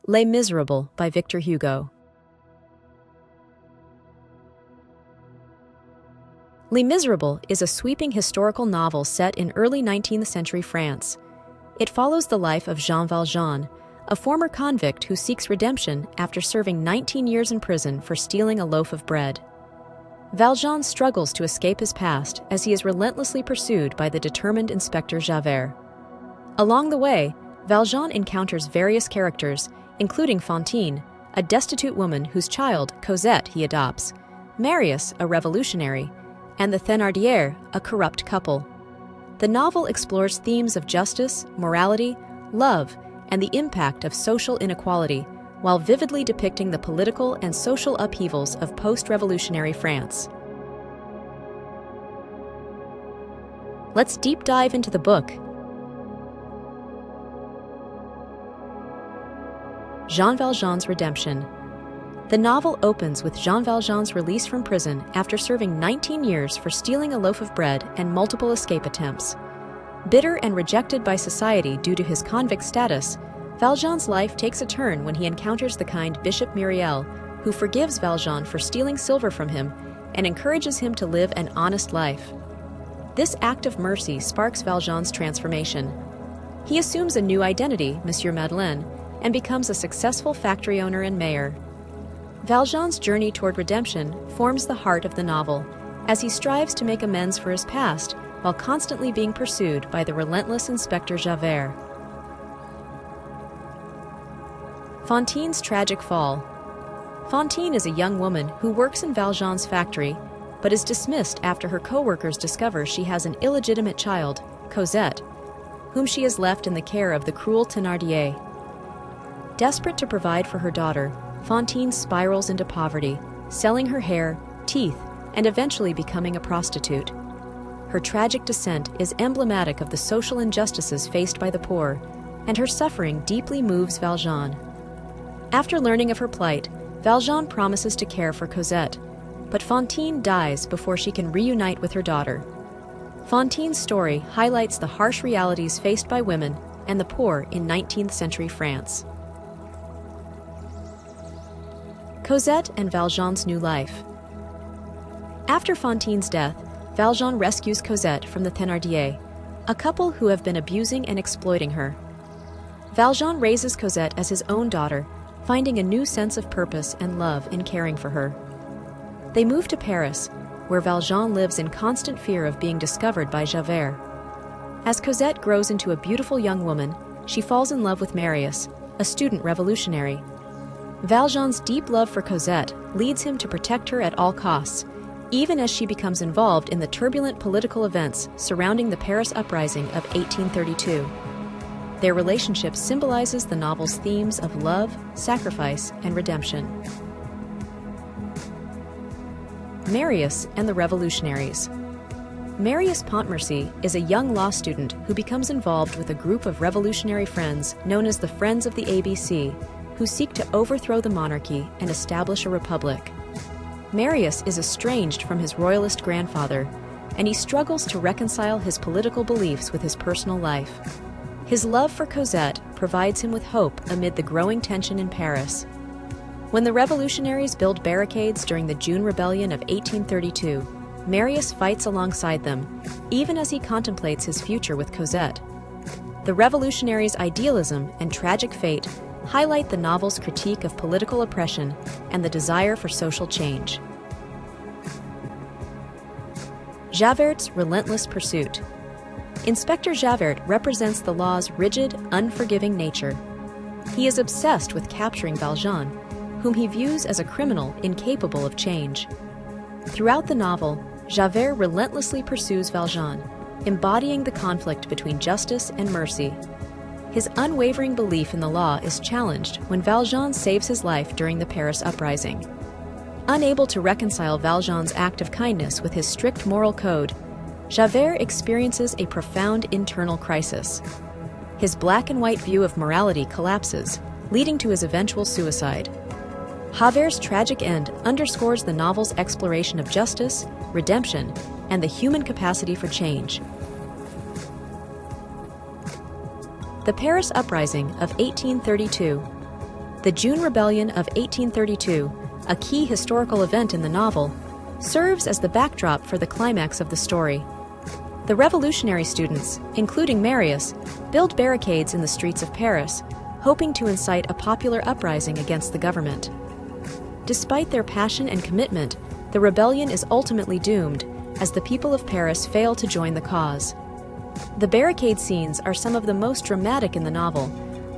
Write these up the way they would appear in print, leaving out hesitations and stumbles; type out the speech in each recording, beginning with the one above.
Les Misérables by Victor Hugo. Les Misérables is a sweeping historical novel set in early 19th century France. It follows the life of Jean Valjean, a former convict who seeks redemption after serving 19 years in prison for stealing a loaf of bread. Valjean struggles to escape his past as he is relentlessly pursued by the determined Inspector Javert. Along the way, Valjean encounters various characters, including Fantine, a destitute woman whose child, Cosette, he adopts, Marius, a revolutionary, and the Thénardier, a corrupt couple. The novel explores themes of justice, morality, love, and the impact of social inequality, while vividly depicting the political and social upheavals of post-revolutionary France. Let's deep dive into the book. Jean Valjean's redemption. The novel opens with Jean Valjean's release from prison after serving 19 years for stealing a loaf of bread and multiple escape attempts. Bitter and rejected by society due to his convict status, Valjean's life takes a turn when he encounters the kind Bishop Myriel, who forgives Valjean for stealing silver from him and encourages him to live an honest life. This act of mercy sparks Valjean's transformation. He assumes a new identity, Monsieur Madeleine, and becomes a successful factory owner and mayor. Valjean's journey toward redemption forms the heart of the novel, as he strives to make amends for his past while constantly being pursued by the relentless Inspector Javert. Fantine's tragic fall. Fantine is a young woman who works in Valjean's factory, but is dismissed after her co-workers discover she has an illegitimate child, Cosette, whom she has left in the care of the cruel Thénardier. Desperate to provide for her daughter, Fantine spirals into poverty, selling her hair, teeth, and eventually becoming a prostitute. Her tragic descent is emblematic of the social injustices faced by the poor, and her suffering deeply moves Valjean. After learning of her plight, Valjean promises to care for Cosette, but Fantine dies before she can reunite with her daughter. Fantine's story highlights the harsh realities faced by women and the poor in 19th century France. Cosette and Valjean's new life. After Fantine's death, Valjean rescues Cosette from the Thénardier, a couple who have been abusing and exploiting her. Valjean raises Cosette as his own daughter, finding a new sense of purpose and love in caring for her. They move to Paris, where Valjean lives in constant fear of being discovered by Javert. As Cosette grows into a beautiful young woman, she falls in love with Marius, a student revolutionary. Valjean's deep love for Cosette leads him to protect her at all costs, even as she becomes involved in the turbulent political events surrounding the Paris uprising of 1832. Their relationship symbolizes the novel's themes of love, sacrifice, and redemption. Marius and the Revolutionaries. Marius Pontmercy is a young law student who becomes involved with a group of revolutionary friends known as the Friends of the ABC, who seek to overthrow the monarchy and establish a republic. Marius is estranged from his royalist grandfather, and he struggles to reconcile his political beliefs with his personal life. His love for Cosette provides him with hope amid the growing tension in Paris. When the revolutionaries build barricades during the June Rebellion of 1832, Marius fights alongside them, even as he contemplates his future with Cosette. The revolutionaries' idealism and tragic fate highlight the novel's critique of political oppression and the desire for social change. Javert's relentless pursuit. Inspector Javert represents the law's rigid, unforgiving nature. He is obsessed with capturing Valjean, whom he views as a criminal incapable of change. Throughout the novel, Javert relentlessly pursues Valjean, embodying the conflict between justice and mercy. His unwavering belief in the law is challenged when Valjean saves his life during the Paris uprising. Unable to reconcile Valjean's act of kindness with his strict moral code, Javert experiences a profound internal crisis. His black and white view of morality collapses, leading to his eventual suicide. Javert's tragic end underscores the novel's exploration of justice, redemption, and the human capacity for change. The Paris Uprising of 1832. The June Rebellion of 1832, a key historical event in the novel, serves as the backdrop for the climax of the story. The revolutionary students, including Marius, build barricades in the streets of Paris, hoping to incite a popular uprising against the government. Despite their passion and commitment, the rebellion is ultimately doomed, as the people of Paris fail to join the cause. The barricade scenes are some of the most dramatic in the novel,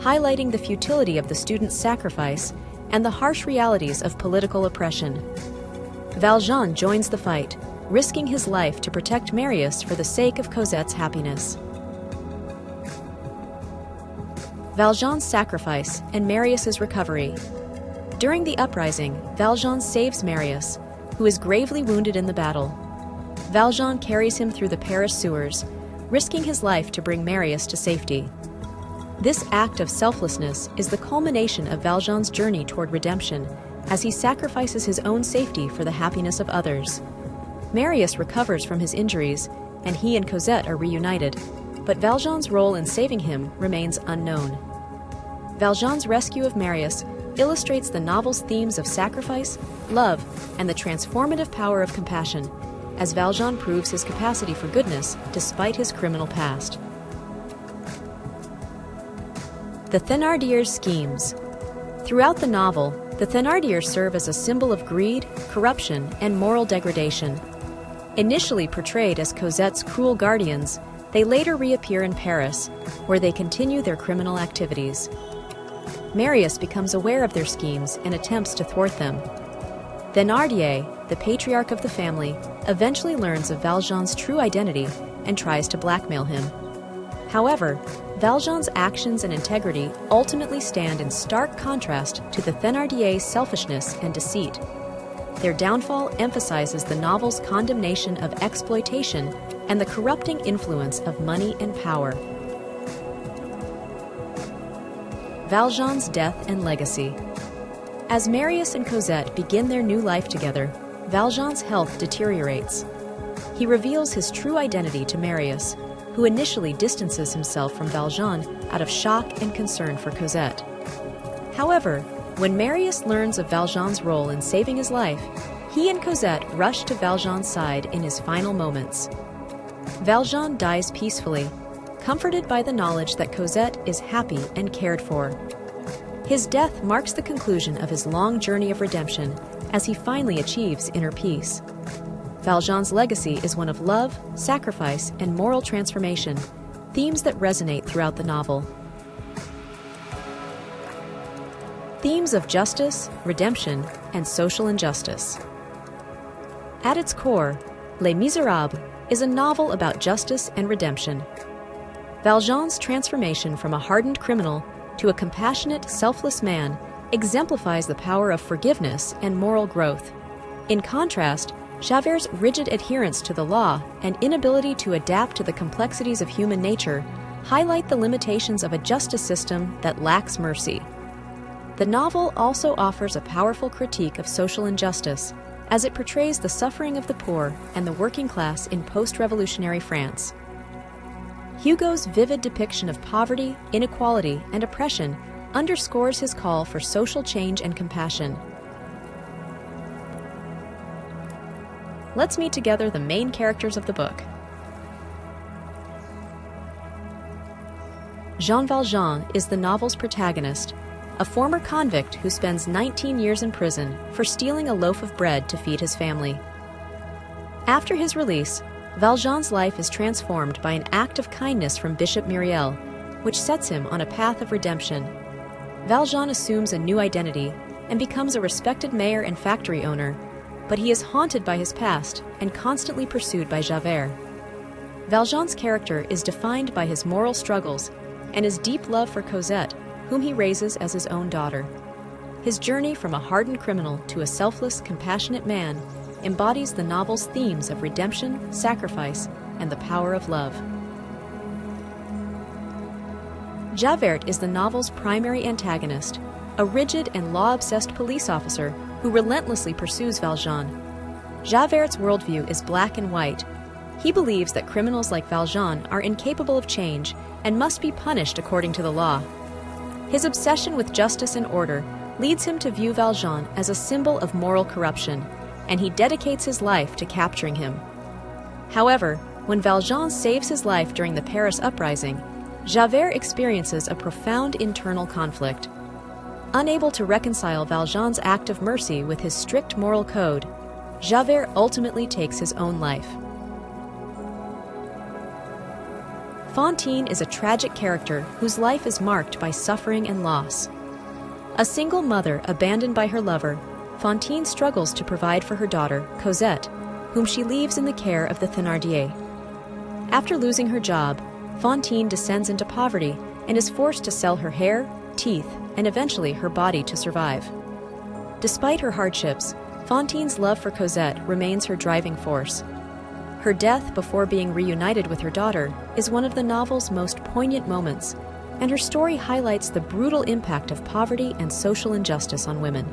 highlighting the futility of the students' sacrifice and the harsh realities of political oppression. Valjean joins the fight, risking his life to protect Marius for the sake of Cosette's happiness. Valjean's sacrifice and Marius's recovery. During the uprising, Valjean saves Marius, who is gravely wounded in the battle. Valjean carries him through the Paris sewers, risking his life to bring Marius to safety. This act of selflessness is the culmination of Valjean's journey toward redemption, as he sacrifices his own safety for the happiness of others. Marius recovers from his injuries, and he and Cosette are reunited, but Valjean's role in saving him remains unknown. Valjean's rescue of Marius illustrates the novel's themes of sacrifice, love, and the transformative power of compassion, as Valjean proves his capacity for goodness despite his criminal past. The Thénardiers' schemes. Throughout the novel, the Thénardiers serve as a symbol of greed, corruption, and moral degradation. Initially portrayed as Cosette's cruel guardians, they later reappear in Paris, where they continue their criminal activities. Marius becomes aware of their schemes and attempts to thwart them. Thénardier, the patriarch of the family, eventually learns of Valjean's true identity and tries to blackmail him. However, Valjean's actions and integrity ultimately stand in stark contrast to the Thénardiers' selfishness and deceit. Their downfall emphasizes the novel's condemnation of exploitation and the corrupting influence of money and power. Valjean's death and legacy. As Marius and Cosette begin their new life together, Valjean's health deteriorates. He reveals his true identity to Marius, who initially distances himself from Valjean out of shock and concern for Cosette. However, when Marius learns of Valjean's role in saving his life, he and Cosette rush to Valjean's side in his final moments. Valjean dies peacefully, comforted by the knowledge that Cosette is happy and cared for. His death marks the conclusion of his long journey of redemption as he finally achieves inner peace. Valjean's legacy is one of love, sacrifice, and moral transformation, themes that resonate throughout the novel. Themes of justice, redemption, and social injustice. At its core, Les Misérables is a novel about justice and redemption. Valjean's transformation from a hardened criminal to a compassionate, selfless man exemplifies the power of forgiveness and moral growth. In contrast, Javert's rigid adherence to the law and inability to adapt to the complexities of human nature highlight the limitations of a justice system that lacks mercy. The novel also offers a powerful critique of social injustice, as it portrays the suffering of the poor and the working class in post-revolutionary France. Hugo's vivid depiction of poverty, inequality, and oppression underscores his call for social change and compassion. Let's meet together the main characters of the book. Jean Valjean is the novel's protagonist, a former convict who spends 19 years in prison for stealing a loaf of bread to feed his family. After his release, Valjean's life is transformed by an act of kindness from Bishop Myriel, which sets him on a path of redemption. Valjean assumes a new identity and becomes a respected mayor and factory owner, but he is haunted by his past and constantly pursued by Javert. Valjean's character is defined by his moral struggles and his deep love for Cosette, whom he raises as his own daughter. His journey from a hardened criminal to a selfless, compassionate man embodies the novel's themes of redemption, sacrifice, and the power of love. Javert is the novel's primary antagonist, a rigid and law-obsessed police officer who relentlessly pursues Valjean. Javert's worldview is black and white. He believes that criminals like Valjean are incapable of change and must be punished according to the law. His obsession with justice and order leads him to view Valjean as a symbol of moral corruption, and he dedicates his life to capturing him. However, when Valjean saves his life during the Paris uprising, Javert experiences a profound internal conflict. Unable to reconcile Valjean's act of mercy with his strict moral code, Javert ultimately takes his own life. Fantine is a tragic character whose life is marked by suffering and loss. A single mother abandoned by her lover, Fantine struggles to provide for her daughter, Cosette, whom she leaves in the care of the Thénardier. After losing her job, Fantine descends into poverty and is forced to sell her hair, teeth, and eventually her body to survive. Despite her hardships, Fantine's love for Cosette remains her driving force. Her death before being reunited with her daughter is one of the novel's most poignant moments, and her story highlights the brutal impact of poverty and social injustice on women.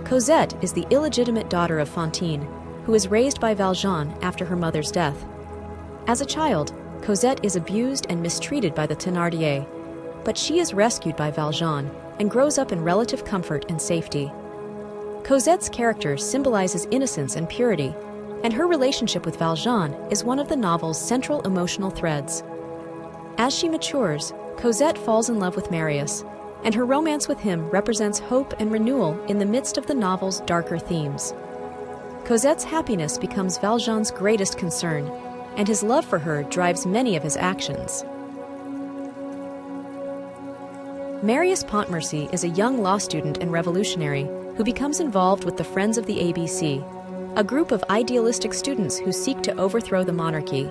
Cosette is the illegitimate daughter of Fantine, who is raised by Valjean after her mother's death. As a child, Cosette is abused and mistreated by the Thénardier, but she is rescued by Valjean and grows up in relative comfort and safety. Cosette's character symbolizes innocence and purity, and her relationship with Valjean is one of the novel's central emotional threads. As she matures, Cosette falls in love with Marius, and her romance with him represents hope and renewal in the midst of the novel's darker themes. Cosette's happiness becomes Valjean's greatest concern, and his love for her drives many of his actions. Marius Pontmercy is a young law student and revolutionary who becomes involved with the Friends of the ABC, a group of idealistic students who seek to overthrow the monarchy.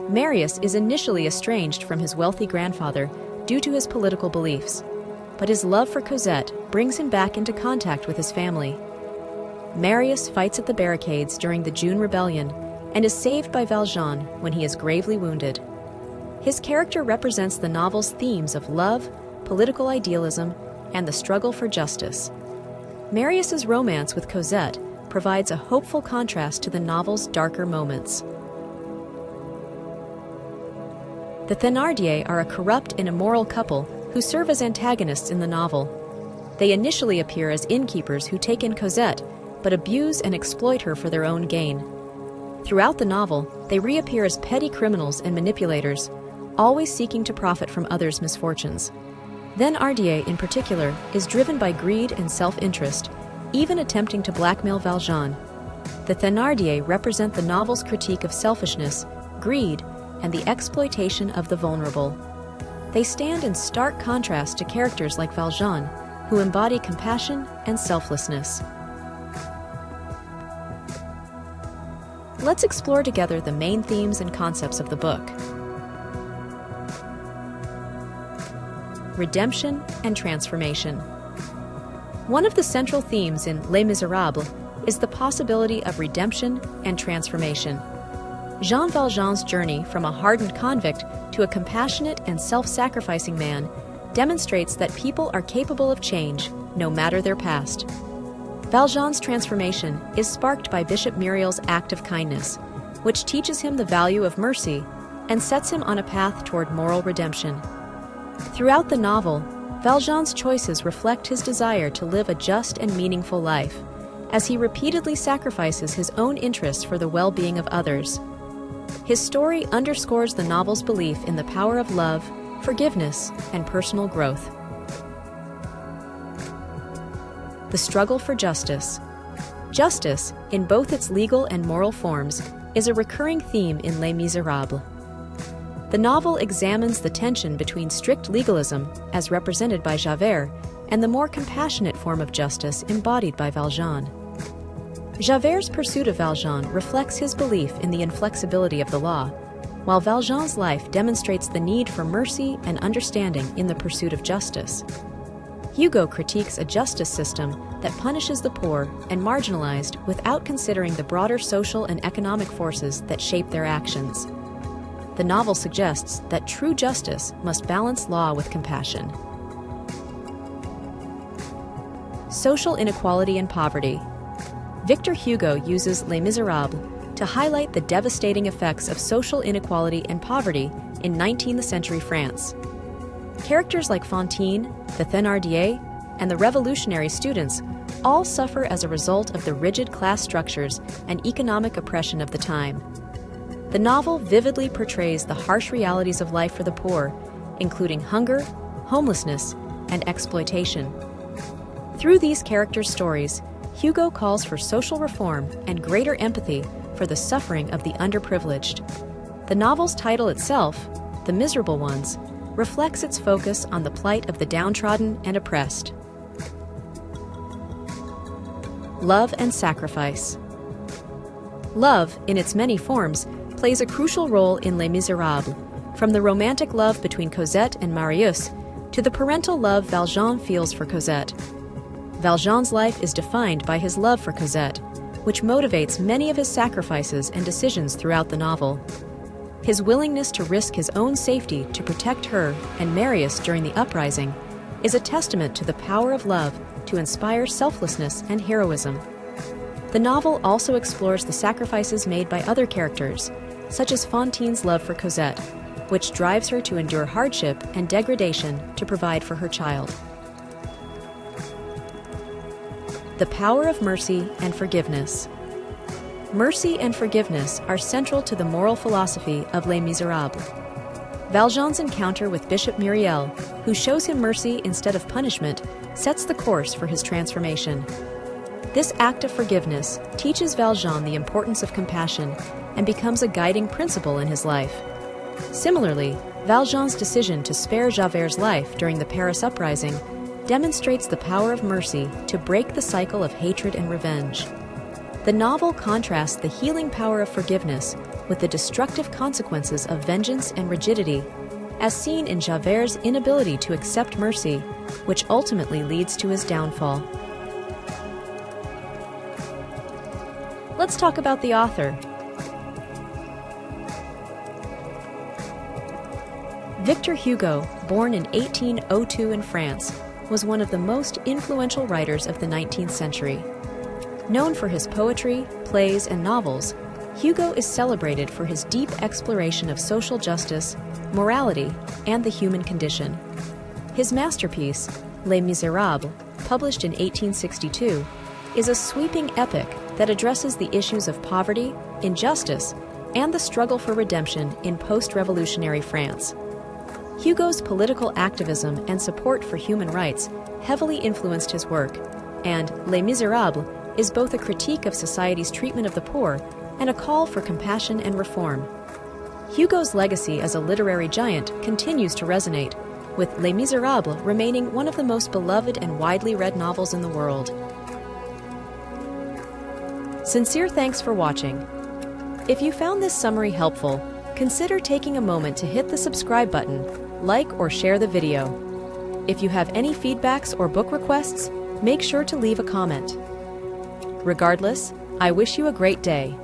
Marius is initially estranged from his wealthy grandfather due to his political beliefs, but his love for Cosette brings him back into contact with his family. Marius fights at the barricades during the June Rebellion and is saved by Valjean when he is gravely wounded. His character represents the novel's themes of love, political idealism, and the struggle for justice. Marius's romance with Cosette provides a hopeful contrast to the novel's darker moments. The Thénardier are a corrupt and immoral couple who serve as antagonists in the novel. They initially appear as innkeepers who take in Cosette, but abuse and exploit her for their own gain. Throughout the novel, they reappear as petty criminals and manipulators, always seeking to profit from others' misfortunes. Thénardier, in particular, is driven by greed and self-interest, even attempting to blackmail Valjean. The Thénardier represent the novel's critique of selfishness, greed, and the exploitation of the vulnerable. They stand in stark contrast to characters like Valjean, who embody compassion and selflessness. Let's explore together the main themes and concepts of the book. Redemption and transformation. One of the central themes in Les Misérables is the possibility of redemption and transformation. Jean Valjean's journey from a hardened convict to a compassionate and self-sacrificing man demonstrates that people are capable of change, no matter their past. Valjean's transformation is sparked by Bishop Muriel's act of kindness, which teaches him the value of mercy and sets him on a path toward moral redemption. Throughout the novel, Valjean's choices reflect his desire to live a just and meaningful life, as he repeatedly sacrifices his own interests for the well-being of others. His story underscores the novel's belief in the power of love, forgiveness, and personal growth. The struggle for justice. Justice, in both its legal and moral forms, is a recurring theme in Les Misérables. The novel examines the tension between strict legalism, as represented by Javert, and the more compassionate form of justice embodied by Valjean. Javert's pursuit of Valjean reflects his belief in the inflexibility of the law, while Valjean's life demonstrates the need for mercy and understanding in the pursuit of justice. Hugo critiques a justice system that punishes the poor and marginalized without considering the broader social and economic forces that shape their actions. The novel suggests that true justice must balance law with compassion. Social inequality and poverty. Victor Hugo uses Les Misérables to highlight the devastating effects of social inequality and poverty in 19th century France. Characters like Fantine, the Thénardier, and the revolutionary students all suffer as a result of the rigid class structures and economic oppression of the time. The novel vividly portrays the harsh realities of life for the poor, including hunger, homelessness, and exploitation. Through these characters' stories, Hugo calls for social reform and greater empathy for the suffering of the underprivileged. The novel's title itself, The Miserable Ones, reflects its focus on the plight of the downtrodden and oppressed. Love and sacrifice. Love, in its many forms, plays a crucial role in Les Misérables, from the romantic love between Cosette and Marius to the parental love Valjean feels for Cosette. Valjean's life is defined by his love for Cosette, which motivates many of his sacrifices and decisions throughout the novel. His willingness to risk his own safety to protect her and Marius during the uprising is a testament to the power of love to inspire selflessness and heroism. The novel also explores the sacrifices made by other characters, such as Fantine's love for Cosette, which drives her to endure hardship and degradation to provide for her child. The power of mercy and forgiveness. Mercy and forgiveness are central to the moral philosophy of Les Misérables. Valjean's encounter with Bishop Myriel, who shows him mercy instead of punishment, sets the course for his transformation. This act of forgiveness teaches Valjean the importance of compassion and becomes a guiding principle in his life. Similarly, Valjean's decision to spare Javert's life during the Paris uprising demonstrates the power of mercy to break the cycle of hatred and revenge. The novel contrasts the healing power of forgiveness with the destructive consequences of vengeance and rigidity, as seen in Javert's inability to accept mercy, which ultimately leads to his downfall. Let's talk about the author. Victor Hugo, born in 1802 in France, was one of the most influential writers of the 19th century. Known for his poetry, plays, and novels, Hugo is celebrated for his deep exploration of social justice, morality, and the human condition. His masterpiece, Les Misérables, published in 1862, is a sweeping epic that addresses the issues of poverty, injustice, and the struggle for redemption in post-revolutionary France. Hugo's political activism and support for human rights heavily influenced his work, and Les Misérables is both a critique of society's treatment of the poor and a call for compassion and reform. Hugo's legacy as a literary giant continues to resonate, with Les Misérables remaining one of the most beloved and widely read novels in the world. Sincere thanks for watching. If you found this summary helpful, consider taking a moment to hit the subscribe button, like or share the video. If you have any feedbacks or book requests, make sure to leave a comment. Regardless, I wish you a great day.